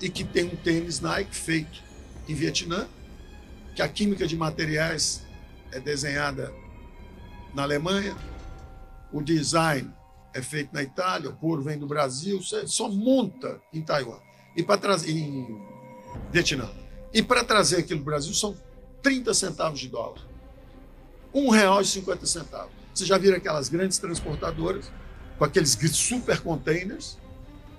e que tem um tênis Nike feito em Vietnã, que a química de materiais é desenhada na Alemanha, o design é feito na Itália, o couro vem do Brasil, você só monta em Taiwan e para trazer em Vietnã. E para trazer aquilo do Brasil são 30 centavos de dólar. R$1,50. Você já viram aquelas grandes transportadoras com aqueles super containers,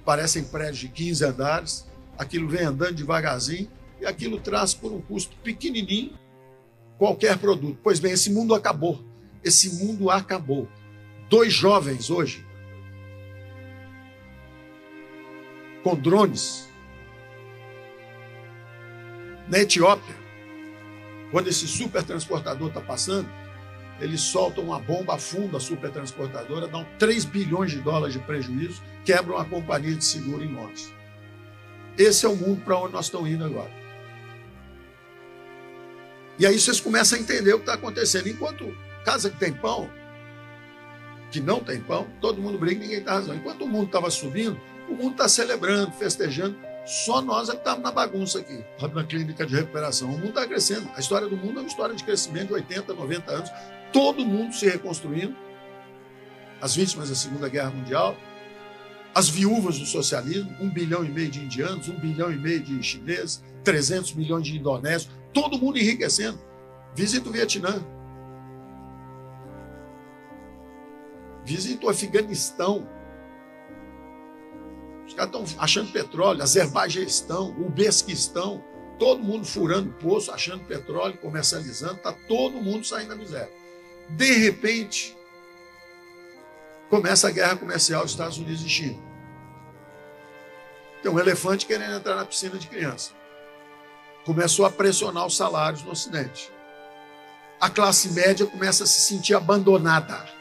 parecem prédios de 15 andares, aquilo vem andando devagarzinho e aquilo traz por um custo pequenininho qualquer produto. Pois bem, esse mundo acabou. Esse mundo acabou. 2 jovens hoje, com drones, na Etiópia, quando esse supertransportador está passando, eles soltam uma bomba, afunda a supertransportadora, dão 3 bilhões de dólares de prejuízo, quebram a companhia de seguro em Londres. Esse é o mundo para onde nós estamos indo agora. E aí vocês começam a entender o que está acontecendo. Enquanto casa que tem pão, que não tem pão, todo mundo briga e ninguém está razão. Enquanto o mundo estava subindo, o mundo está celebrando, festejando. Só nós é que estamos na bagunça aqui, na clínica de recuperação. O mundo está crescendo. A história do mundo é uma história de crescimento de 80, 90 anos. Todo mundo se reconstruindo. As vítimas da Segunda Guerra Mundial, as viúvas do socialismo, 1,5 bilhão de indianos, 1,5 bilhão de chineses, 300 milhões de indonésios, todo mundo enriquecendo. Visita o Vietnã. Visita o Afeganistão. Os caras estão achando petróleo, Azerbaijão, o Uzbequistão, todo mundo furando poço, achando petróleo, comercializando, está todo mundo saindo da miséria. De repente, começa a guerra comercial dos Estados Unidos e China. Tem um elefante querendo entrar na piscina de criança. Começou a pressionar os salários no Ocidente. A classe média começa a se sentir abandonada.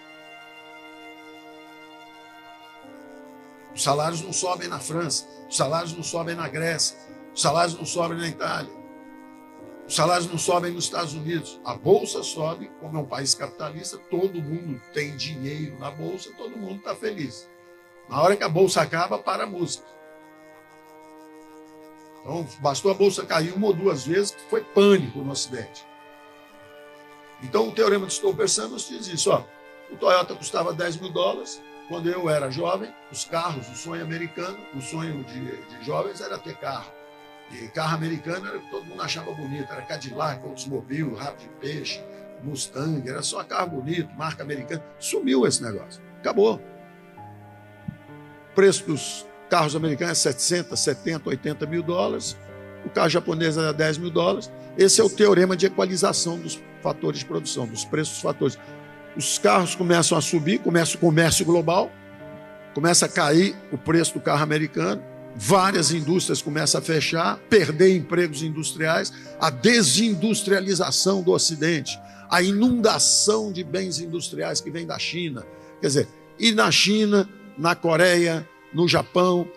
Os salários não sobem na França, os salários não sobem na Grécia, os salários não sobem na Itália, os salários não sobem nos Estados Unidos. A Bolsa sobe, como é um país capitalista, todo mundo tem dinheiro na Bolsa, todo mundo está feliz. Na hora que a Bolsa acaba, para a música. Então, bastou a Bolsa cair 1 ou 2 vezes, que foi pânico no Ocidente. Então, o Teorema de Stolperstein nos diz isso. Ó, o Toyota custava 10 mil dólares. Quando eu era jovem, os carros, o sonho americano, o sonho de jovens era ter carro. E carro americano era o que todo mundo achava bonito. Era Cadillac, Oldsmobile, Rabo de Peixe, Mustang. Era só carro bonito, marca americana. Sumiu esse negócio. Acabou. O preço dos carros americanos é 60, 70, 80 mil dólares. O carro japonês era 10 mil dólares. Esse é o teorema de equalização dos fatores de produção, dos preços dos fatores. Os carros começam a subir, começa o comércio global, começa a cair o preço do carro americano, várias indústrias começam a fechar, perder empregos industriais, a desindustrialização do Ocidente, a inundação de bens industriais que vem da China. Quer dizer, e na China, na Coreia, no Japão,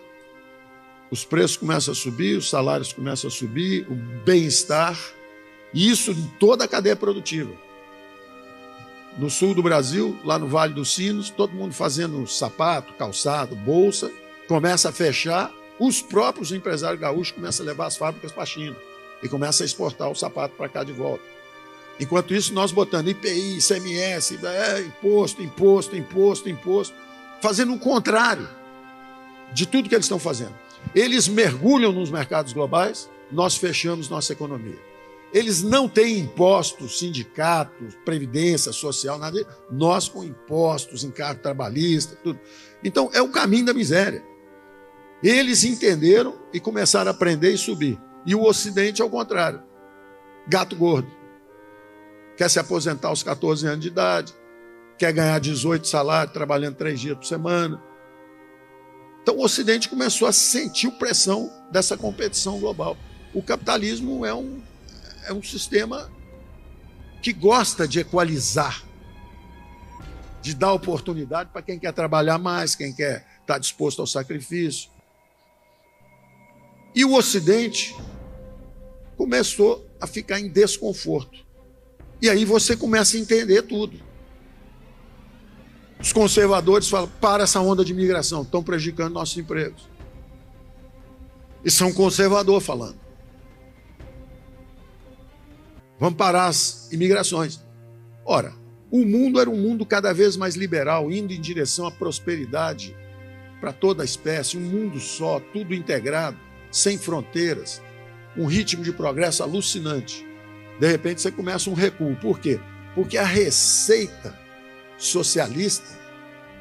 os preços começam a subir, os salários começam a subir, o bem-estar, e isso em toda a cadeia produtiva. No sul do Brasil, lá no Vale dos Sinos, todo mundo fazendo sapato, calçado, bolsa, começa a fechar, os próprios empresários gaúchos começam a levar as fábricas para a China e começam a exportar o sapato para cá de volta. Enquanto isso, nós botando IPI, ICMS, imposto, fazendo o contrário de tudo que eles estão fazendo. Eles mergulham nos mercados globais, nós fechamos nossa economia. Eles não têm impostos, sindicatos, previdência social, nada. Nós com impostos, encargo trabalhista, tudo. Então, é o caminho da miséria. Eles entenderam e começaram a aprender e subir. E o Ocidente é o contrário. Gato gordo. Quer se aposentar aos 14 anos de idade, quer ganhar 18 salários, trabalhando 3 dias por semana. Então, o Ocidente começou a sentir pressão dessa competição global. O capitalismo é um sistema que gosta de equalizar, de dar oportunidade para quem quer trabalhar mais, quem quer estar disposto ao sacrifício. E o Ocidente começou a ficar em desconforto. E aí você começa a entender tudo. Os conservadores falam, para essa onda de imigração, estão prejudicando nossos empregos. Isso é um conservador falando. Vamos parar as imigrações. Ora, o mundo era um mundo cada vez mais liberal, indo em direção à prosperidade para toda a espécie, um mundo só, tudo integrado, sem fronteiras, um ritmo de progresso alucinante. De repente você começa um recuo. Por quê? Porque a receita socialista,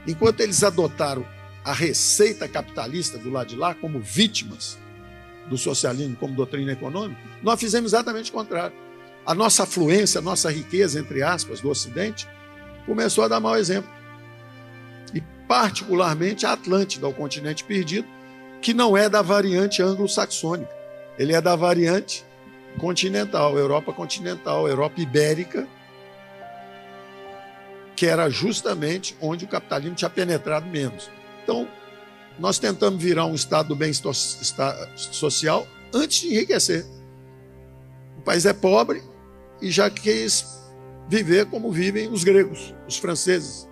enquanto eles adotaram a receita capitalista do lado de lá como vítimas do socialismo como doutrina econômica, nós fizemos exatamente o contrário. A nossa afluência, a nossa riqueza, entre aspas, do Ocidente, começou a dar mau exemplo. E particularmente a Atlântida, o continente perdido, que não é da variante anglo-saxônica. Ele é da variante continental, Europa ibérica, que era justamente onde o capitalismo tinha penetrado menos. Então, nós tentamos virar um estado do bem-estar social antes de enriquecer. O país é pobre e já quis viver como vivem os gregos, os franceses.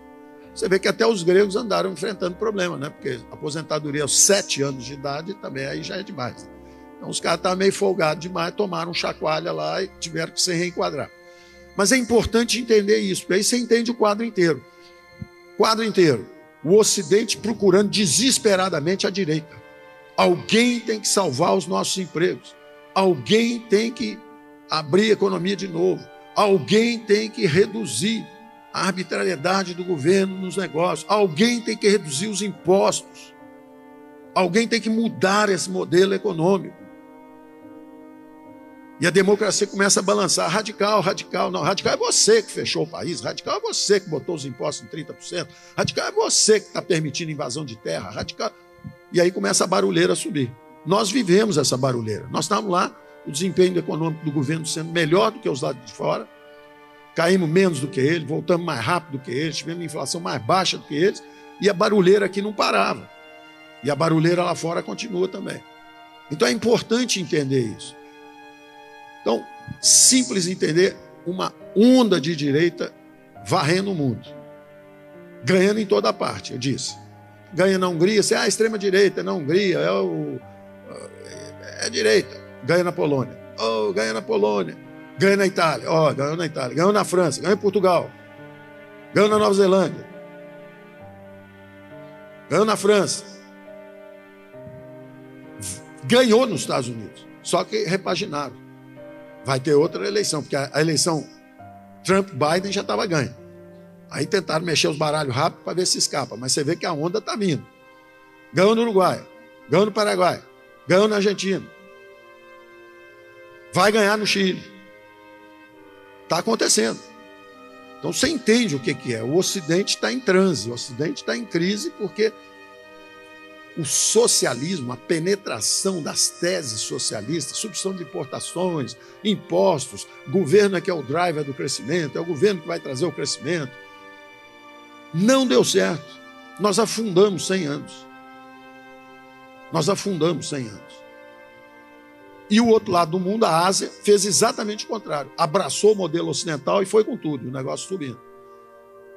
Você vê que até os gregos andaram enfrentando problema, né? Porque aposentadoria aos 7 anos de idade também aí já é demais. Então os caras estavam meio folgados demais, tomaram um chacoalha lá e tiveram que se reenquadrar. Mas é importante entender isso, porque aí você entende o quadro inteiro. Quadro inteiro. O Ocidente procurando desesperadamente a direita. Alguém tem que salvar os nossos empregos. Alguém tem que abrir a economia de novo. Alguém tem que reduzir a arbitrariedade do governo nos negócios. Alguém tem que reduzir os impostos. Alguém tem que mudar esse modelo econômico. E a democracia começa a balançar. Radical. Não, radical é você que fechou o país. Radical é você que botou os impostos em 30%. Radical é você que está permitindo invasão de terra. Radical. E aí começa a barulheira a subir. Nós vivemos essa barulheira. Nós estávamos lá, o desempenho econômico do governo sendo melhor do que os lados de fora. Caímos menos do que eles, voltamos mais rápido do que eles, tivemos inflação mais baixa do que eles. E a barulheira aqui não parava. E a barulheira lá fora continua também. Então é importante entender isso. Então, simples entender uma onda de direita varrendo o mundo. Ganhando em toda parte, eu disse. Ganha na Hungria, você, extrema-direita, na Hungria, é direita. Ganha na Polônia. Ganha na Polônia. Ganha na Itália. Ganhou na Itália. Ganhou na França. Ganhou em Portugal. Ganhou na Nova Zelândia. Ganhou na França. Ganhou nos Estados Unidos. Só que repaginaram. Vai ter outra eleição, porque a eleição Trump-Biden já estava ganha. Aí tentaram mexer os baralhos rápido para ver se escapa, mas você vê que a onda está vindo. Ganhou no Uruguai, ganhou no Paraguai, ganhou na Argentina. Vai ganhar no Chile. Está acontecendo. Então você entende o que é. O Ocidente está em transe, o Ocidente está em crise porque o socialismo, a penetração das teses socialistas, substituição de importações, impostos, governo é que é o driver do crescimento, é o governo que vai trazer o crescimento, não deu certo. Nós afundamos 100 anos. Nós afundamos 100 anos. E o outro lado do mundo, a Ásia, fez exatamente o contrário. Abraçou o modelo ocidental e foi com tudo, o negócio subindo.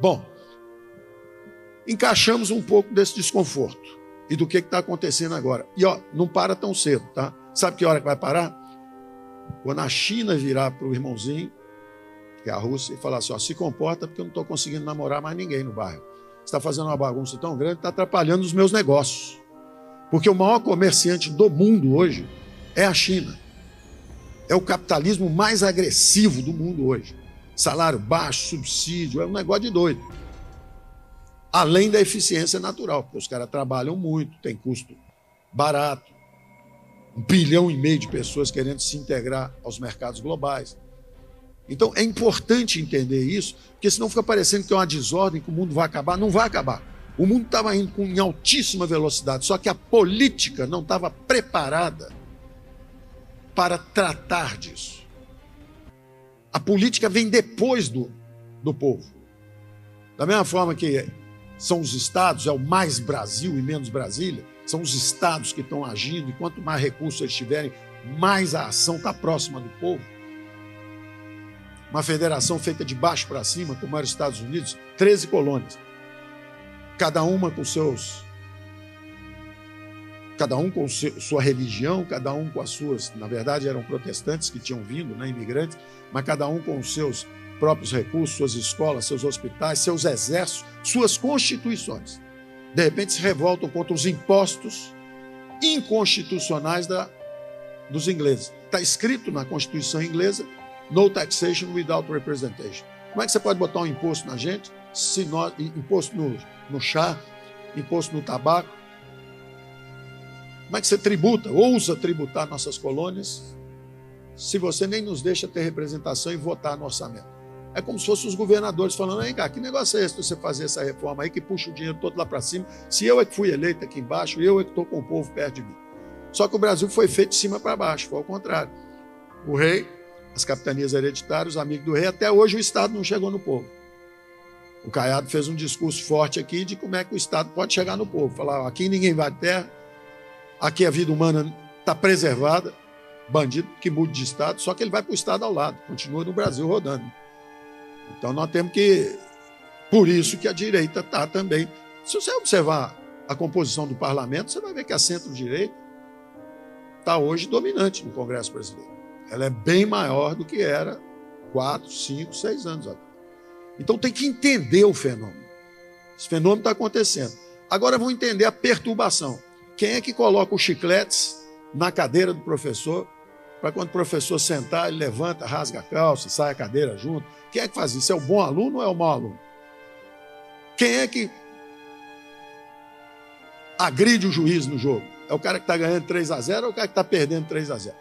Bom, encaixamos um pouco desse desconforto. E do que está acontecendo agora. E não para tão cedo, tá? Sabe que hora que vai parar? Quando a China virar para o irmãozinho, que é a Rússia, e falar assim, se comporta porque eu não estou conseguindo namorar mais ninguém no bairro. Você está fazendo uma bagunça tão grande, está atrapalhando os meus negócios. Porque o maior comerciante do mundo hoje é a China. É o capitalismo mais agressivo do mundo hoje. Salário baixo, subsídio, é um negócio de doido. Além da eficiência natural, porque os caras trabalham muito, tem custo barato, 1,5 bilhão de pessoas querendo se integrar aos mercados globais. Então é importante entender isso, porque senão fica parecendo que é uma desordem, que o mundo vai acabar. Não vai acabar. O mundo estava indo em altíssima velocidade, só que a política não estava preparada para tratar disso. A política vem depois do povo. Da mesma forma que são os estados, é o mais Brasil e menos Brasília, são os estados que estão agindo, e quanto mais recursos eles tiverem, mais a ação está próxima do povo. Uma federação feita de baixo para cima, como era os Estados Unidos, 13 colônias, cada uma cada um com sua religião, cada um com as suas, na verdade eram protestantes que tinham vindo, né, imigrantes, mas cada um com os seus próprios recursos, suas escolas, seus hospitais, seus exércitos, suas constituições. De repente se revoltam contra os impostos inconstitucionais dos ingleses. Está escrito na Constituição inglesa, no taxation without representation. Como é que você pode botar um imposto na gente? Imposto no chá, imposto no tabaco. Como é que você ousa tributar nossas colônias, se você nem nos deixa ter representação e votar no orçamento? É como se fossem os governadores falando, vem cá, que negócio é esse de você fazer essa reforma aí que puxa o dinheiro todo lá para cima, se eu é que fui eleito aqui embaixo, eu é que estou com o povo perto de mim. Só que o Brasil foi feito de cima para baixo, foi ao contrário. O rei, as capitanias hereditárias, os amigos do rei, até hoje o Estado não chegou no povo. O Caiado fez um discurso forte aqui de como é que o Estado pode chegar no povo. Falar, aqui ninguém invade terra, aqui a vida humana está preservada, bandido que mude de Estado, só que ele vai para o Estado ao lado, continua no Brasil rodando. Então nós temos que, por isso que a direita está também. Se você observar a composição do parlamento, você vai ver que a centro-direita está hoje dominante no Congresso brasileiro. Ela é bem maior do que era 4, 5, 6 anos atrás. Então tem que entender o fenômeno. Esse fenômeno está acontecendo. Agora vamos entender a perturbação. Quem é que coloca os chicletes na cadeira do professor, para quando o professor sentar, ele levanta, rasga a calça, sai a cadeira junto? Quem é que faz isso? É o bom aluno ou é o mau aluno? Quem é que agride o juiz no jogo? É o cara que está ganhando 3-0 ou o cara que está perdendo 3-0?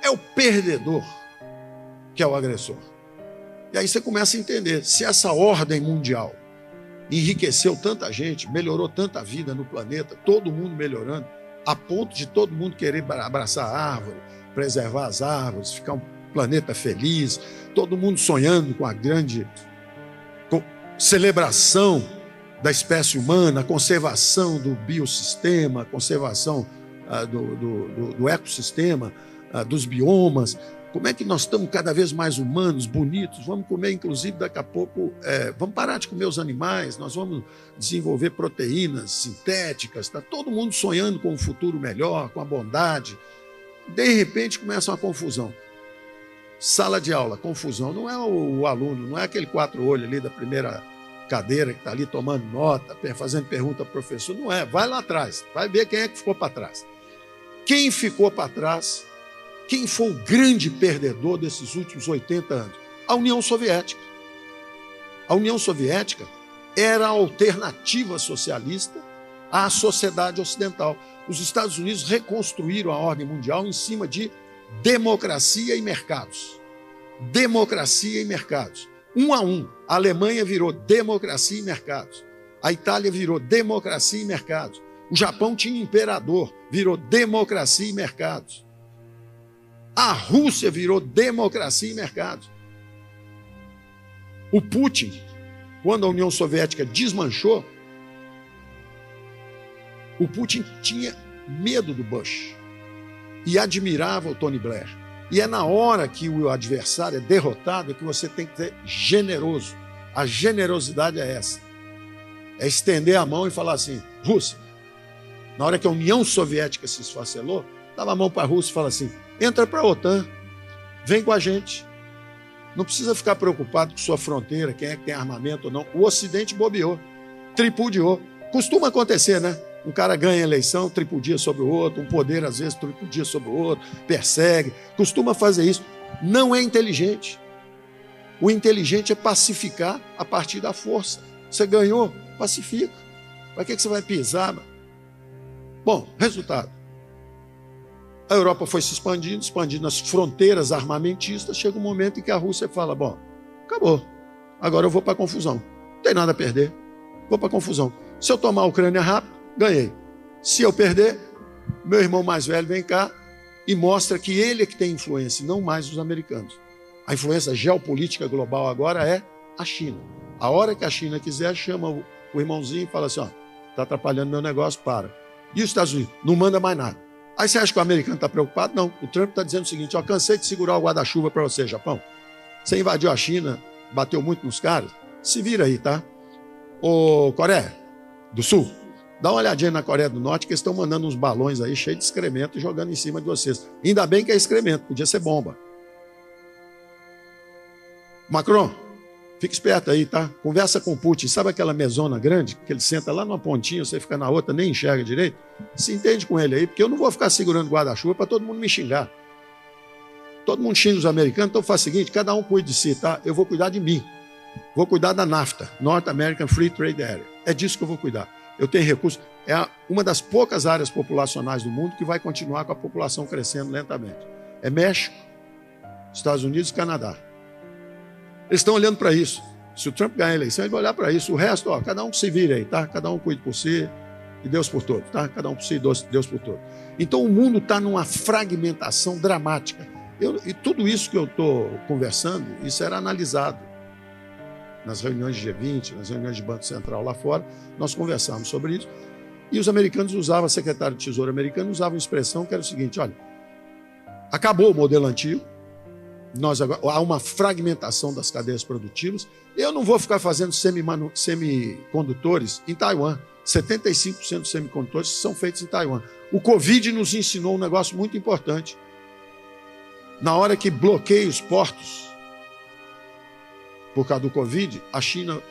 É o perdedor que é o agressor. E aí você começa a entender, se essa ordem mundial enriqueceu tanta gente, melhorou tanta vida no planeta, todo mundo melhorando, a ponto de todo mundo querer abraçar a árvore, preservar as árvores, ficar um planeta feliz, todo mundo sonhando com a grande celebração da espécie humana, a conservação do biossistema, a conservação do ecossistema, dos biomas. Como é que nós estamos cada vez mais humanos, bonitos? Vamos comer, inclusive, daqui a pouco, vamos parar de comer os animais, nós vamos desenvolver proteínas sintéticas, está todo mundo sonhando com um futuro melhor, com a bondade. De repente começa uma confusão. Sala de aula, confusão. Não é o aluno, não é aquele 4-olho ali da primeira cadeira que está ali tomando nota, fazendo pergunta ao professor. Não é, vai lá atrás, vai ver quem é que ficou para trás. Quem ficou para trás? Quem foi o grande perdedor desses últimos 80 anos? A União Soviética. A União Soviética era a alternativa socialista à sociedade ocidental. Os Estados Unidos reconstruíram a ordem mundial em cima de democracia e mercados. Democracia e mercados. 1 a 1. A Alemanha virou democracia e mercados. A Itália virou democracia e mercados. O Japão tinha imperador, virou democracia e mercados. A Rússia virou democracia e mercados. O Putin, quando a União Soviética desmanchou, o Putin tinha medo do Bush e admirava o Tony Blair. E é na hora que o adversário é derrotado que você tem que ser generoso. A generosidade é essa. É estender a mão e falar assim, Rússia. Na hora que a União Soviética se esfacelou, dava a mão para a Rússia e fala assim, entra para a OTAN, vem com a gente. Não precisa ficar preocupado com sua fronteira, quem é que tem armamento ou não. O Ocidente bobeou, tripudiou. Costuma acontecer, né? Um cara ganha a eleição, tripudia sobre o outro, um poder às vezes tripudia sobre o outro, persegue, costuma fazer isso. Não é inteligente. O inteligente é pacificar a partir da força. Você ganhou, pacifica. Para que você vai pisar? Mano? Bom, resultado. A Europa foi se expandindo as fronteiras armamentistas, chega um momento em que a Rússia fala, bom, acabou, agora eu vou para a confusão. Não tem nada a perder, vou para a confusão. Se eu tomar a Ucrânia rápido, ganhei. Se eu perder, meu irmão mais velho vem cá e mostra que ele é que tem influência, não mais os americanos. A influência geopolítica global agora é a China. A hora que a China quiser, chama o irmãozinho e fala assim, ó, está atrapalhando meu negócio, para. E os Estados Unidos? Não manda mais nada. Aí você acha que o americano está preocupado? Não. O Trump está dizendo o seguinte, ó, cansei de segurar o guarda-chuva para você, Japão. Você invadiu a China, bateu muito nos caras, se vira aí, tá? Ô, Coreia do Sul, Dá uma olhadinha na Coreia do Norte, que eles estão mandando uns balões aí cheios de excremento e jogando em cima de vocês. Ainda bem que é excremento, podia ser bomba. Macron, fica esperto aí, tá? Conversa com o Putin. Sabe aquela mesona grande, que ele senta lá numa pontinha, você fica na outra, nem enxerga direito? Se entende com ele aí, porque eu não vou ficar segurando guarda-chuva para todo mundo me xingar. Todo mundo xinga os americanos, então faz o seguinte, cada um cuida de si, tá? Eu vou cuidar de mim. Vou cuidar da NAFTA, North American Free Trade Area. É disso que eu vou cuidar. Eu tenho recursos. É uma das poucas áreas populacionais do mundo que vai continuar com a população crescendo lentamente. É México, Estados Unidos e Canadá. Eles estão olhando para isso. Se o Trump ganhar a eleição, ele vai olhar para isso. O resto, ó, cada um que se vire aí, tá? Cada um cuide por si e Deus por todos, tá? Cada um por si e Deus por todos. Então o mundo está numa fragmentação dramática. E tudo isso que eu estou conversando, isso era analisado. Nas reuniões de G20, nas reuniões de Banco Central lá fora, nós conversamos sobre isso. E os americanos usavam, a secretária de Tesouro americana usava uma expressão que era o seguinte, olha, acabou o modelo antigo, há uma fragmentação das cadeias produtivas, eu não vou ficar fazendo semicondutores em Taiwan. 75% dos semicondutores são feitos em Taiwan. O Covid nos ensinou um negócio muito importante. Na hora que bloqueia os portos, por causa do Covid, a China